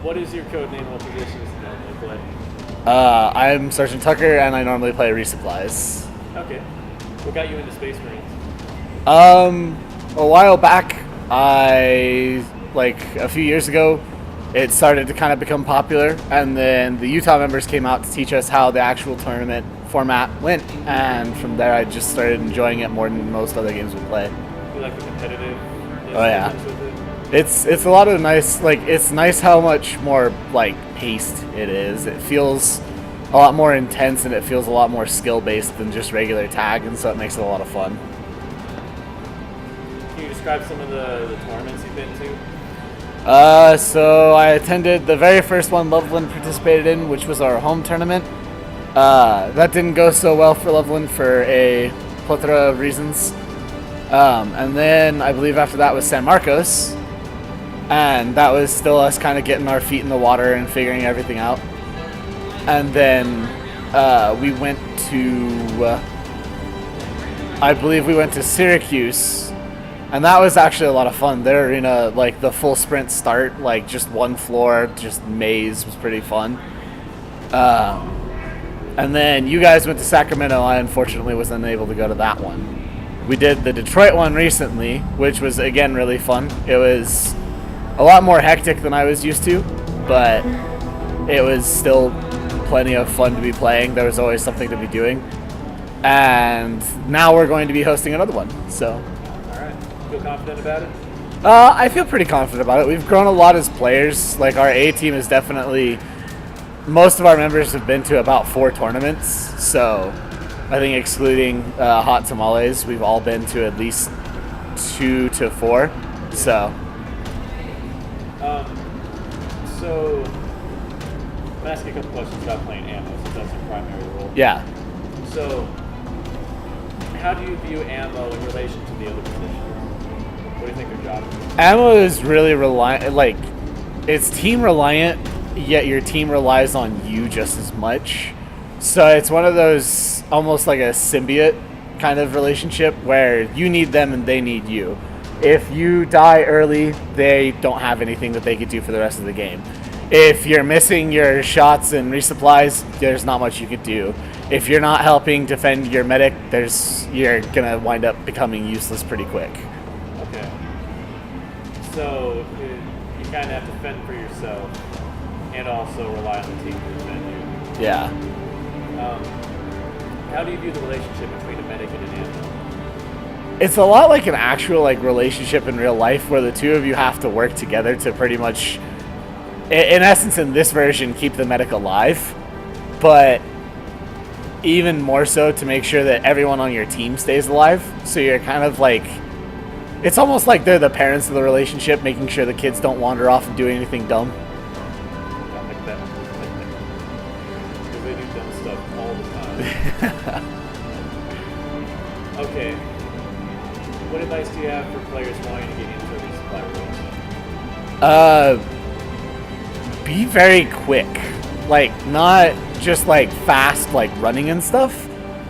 What is your code name? What positions do you normally play? I'm Sergeant Tucker, and I normally play resupplies. Okay. What got you into Space Marines? A while back, like a few years ago, it started to kind of become popular, and then the Utah members came out to teach us how the actual tournament format went, and from there I just started enjoying it more than most other games we play. You like the competitive? Oh yeah. It's a lot of nice, like, it's nice how much more, like, paced it is. It feels a lot more intense, and it feels a lot more skill-based than just regular tag, and so it makes it a lot of fun. Can you describe some of the tournaments you've been to? So I attended the very first one Loveland participated in, which was our home tournament. That didn't go so well for Loveland for a plethora of reasons. And then I believe after that was San Marcos, and that was still us kind of getting our feet in the water and figuring everything out. And then we went to, I believe we went to Syracuse, and that was actually a lot of fun. Their arena, like the full sprint start, like just one floor, just maze, was pretty fun. And then you guys went to Sacramento. I unfortunately was unable to go to that one. We did the Detroit one recently, which was again really fun. It was a lot more hectic than I was used to, but it was still plenty of fun to be playing. There was always something to be doing. And now we're going to be hosting another one, so. All right. Feel confident about it? I feel pretty confident about it. We've grown a lot as players. Like, our A team is definitely, most of our members have been to about 4 tournaments, so I think excluding Hot Tamales, we've all been to at least 2 to 4, so. So, I'm going to ask you a couple questions about playing ammo, since that's your primary role. Yeah. So, how do you view ammo in relation to the other positions? What do you think their job is? Ammo is really reliant, like, it's team reliant, yet your team relies on you just as much. So it's one of those, almost like a symbiote kind of relationship where you need them and they need you. If you die early, they don't have anything that they could do for the rest of the game. If you're missing your shots and resupplies, there's not much you could do. If you're not helping defend your medic, you're gonna wind up becoming useless pretty quick. Okay. So you kind of have to fend for yourself and also rely on the team to defend you. Yeah. How do you view the relationship between a medic and an ammo? It's a lot like an actual relationship in real life, where the two of you have to work together to pretty much, in essence, in this version, keep the medic alive, but even more so to make sure that everyone on your team stays alive. So you're kind of like, it's almost like they're the parents of the relationship, making sure the kids don't wander off and do anything dumb. I like that. Because they do dumb stuff all the time. Okay. What advice do you have for players wanting to get into a resupply role? Be very quick. Like, not just like fast, like running and stuff,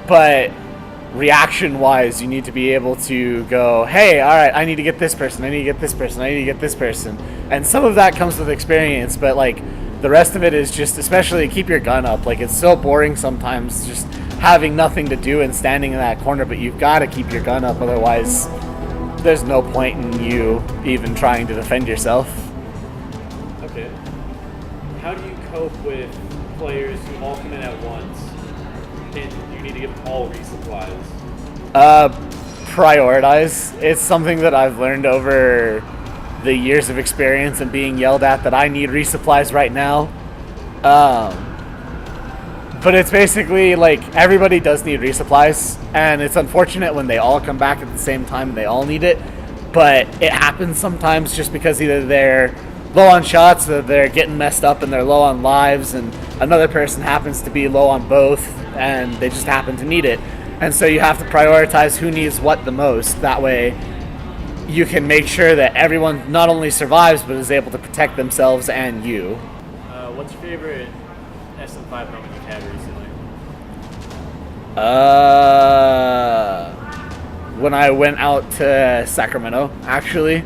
but reaction wise, you need to be able to go, hey, all right, I need to get this person, I need to get this person, I need to get this person. And some of that comes with experience, but like the rest of it is just, especially keep your gun up. Like, it's so boring sometimes just having nothing to do and standing in that corner, but you've got to keep your gun up, otherwise there's no point in you even trying to defend yourself. Okay. How do you cope with players who all come in at once and you need to give them all resupplies? Prioritize. It's something that I've learned over the years of experience and being yelled at that I need resupplies right now. But it's basically like everybody does need resupplies, and it's unfortunate when they all come back at the same time and they all need it, but it happens sometimes just because either they're low on shots or they're getting messed up and they're low on lives, and another person happens to be low on both and they just happen to need it. And so you have to prioritize who needs what the most. That way you can make sure that everyone not only survives but is able to protect themselves and you. What's your favorite SM5 moment you've had recently? When I went out to Sacramento, actually,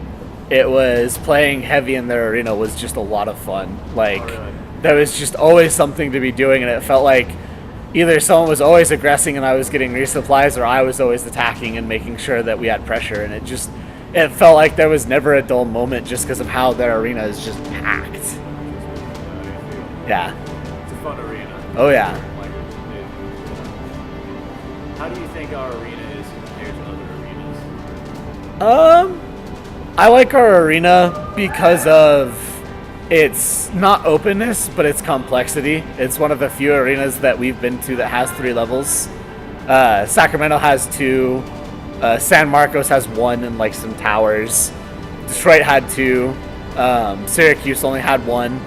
it was playing heavy in their arena was just a lot of fun. Like, Oh, really? there was just always something to be doing, and it felt like either someone was always aggressing and I was getting resupplies, or I was always attacking and making sure that we had pressure. And it felt like there was never a dull moment just because of how their arena is just packed. Yeah. It's a fun arena. Oh yeah. Like, how do you think our arena is compared to other arenas? I like our arena because of its not openness, but its complexity. It's one of the few arenas that we've been to that has 3 levels. Sacramento has 2. San Marcos has 1 and like some towers. Detroit had 2. Syracuse only had 1.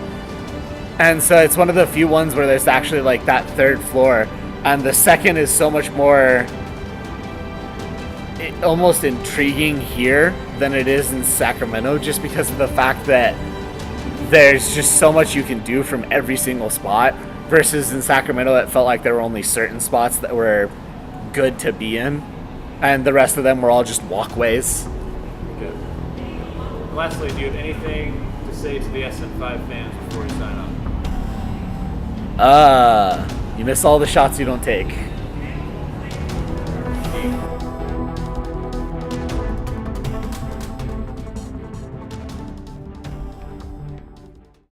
And so it's one of the few ones where there's actually like that 3rd floor. And the 2nd is so much more almost intriguing here than it is in Sacramento, just because of the fact that there's just so much you can do from every single spot, versus in Sacramento it felt like there were only certain spots that were good to be in, and the rest of them were all just walkways. Good. Lastly, do you have anything to say to the SM5 fans before we sign off? You miss all the shots you don't take.